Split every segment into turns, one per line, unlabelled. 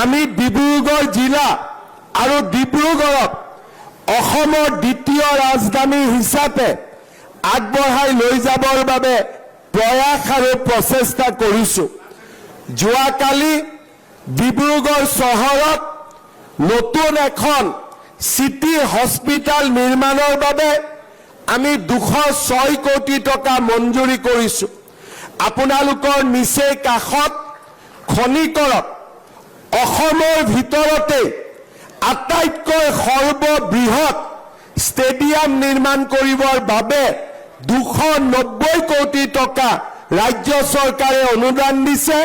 আমি ডিব্ৰুগড় জিলা আৰু ডিব্ৰুগড়ক অসমৰ দ্বিতীয় ৰাজধানী হিচাপে আগবঢ়াই লৈ যাবৰ বাবে প্ৰয়াস আৰু প্ৰচেষ্টা কৰিছো। যোৱাকালি ডিব্ৰুগড় চহৰত নতুন এখন চিটি হস্পিটাল নিৰ্মাণৰ বাবে আমি 206 কোটি টকা মঞ্জুৰি কৰিছো। আপোনালোকৰ নিচেই কাষত খনিকৰত অসমৰ ভিতৰতে আটাইতকৈ সৰ্ববৃহৎ ষ্টেডিয়াম নিৰ্মাণ কৰিবৰ বাবে 290 কোটি টকা ৰাজ্য চৰকাৰে অনুদান দিছে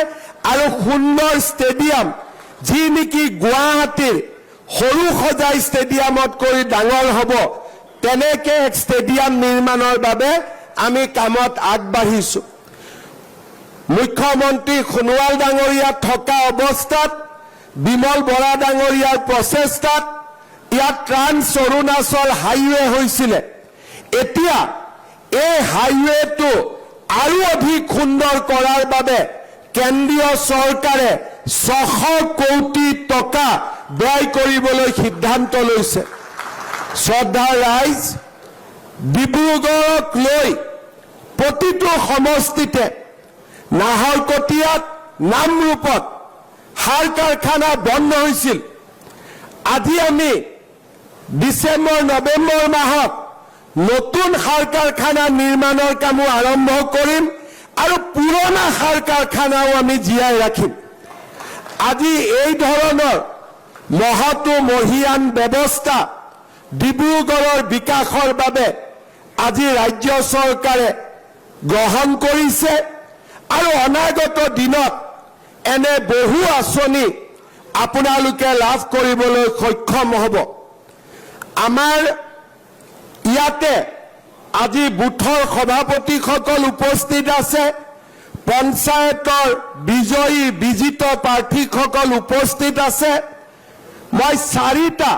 আৰু সুন্দৰ ষ্টেডিয়াম যি নেকি গুৱাহাটীৰ সৰু সজাই ষ্টেডিয়ামত কৰি ডাঙৰ হ'ব তেনেকে এক ষ্টেডিয়াম নিৰ্মাণৰ বাবে আমি কামত আগবাঢ়িছো। মুখ্যমন্ত্ৰী সোণোৱাল ডাঙৰীয়া থকা অৱস্থাত বিমল বৰা ডাঙৰীয়াৰ প্ৰচেষ্টাত ইয়াত ট্ৰান্স অৰুণাচল হাইৱে হৈছিলে। এতিয়া এই হাইৱেটো আৰু অধিক সুন্দৰ কৰাৰ বাবে কেন্দ্ৰীয় চৰকাৰে 600 কোটি টকা ব্যয় কৰিবলৈ সিদ্ধান্ত লৈছে। শ্ৰদ্ধাৰ ৰাইজ, ডিব্ৰুগড়ক লৈ প্ৰতিটো সমষ্টিতে নাহৰকটীয়াত নামৰূপত সাৰ কাৰখানা বন্ধ হৈছিল। আজি আমি ডিচেম্বৰ নৱেম্বৰ মাহত নতুন সাৰ কাৰখানা নিৰ্মাণৰ কামো আৰম্ভ কৰিম আৰু পুৰণা সাৰ কাৰখানাও আমি জীয়াই ৰাখিম। আজি এই ধৰণৰ মহতো মহিয়ান ব্যৱস্থা ডিব্ৰুগড়ৰ বিকাশৰ বাবে আজি ৰাজ্য চৰকাৰে গ্ৰহণ কৰিছে আৰু অনাগত দিনত এনে বহু আঁচনি আপোনালোকে লাভ কৰিবলৈ সক্ষম হ'ব। আমাৰ ইয়াতে আজি বুথৰ সভাপতিসকল উপস্থিত আছে, পঞ্চায়তৰ বিজয়ী বিজিত প্ৰাৰ্থীসকল উপস্থিত আছে। মই 4টা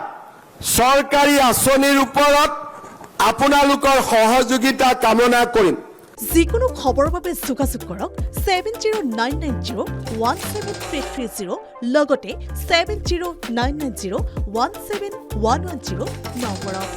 চৰকাৰী আঁচনিৰ ওপৰত আপোনালোকৰ সহযোগিতা কামনা কৰিম।
যিকোনো খবৰৰ বাবে যোগাযোগ কৰক 7099017330 লগতে 7099017110 নম্বৰত।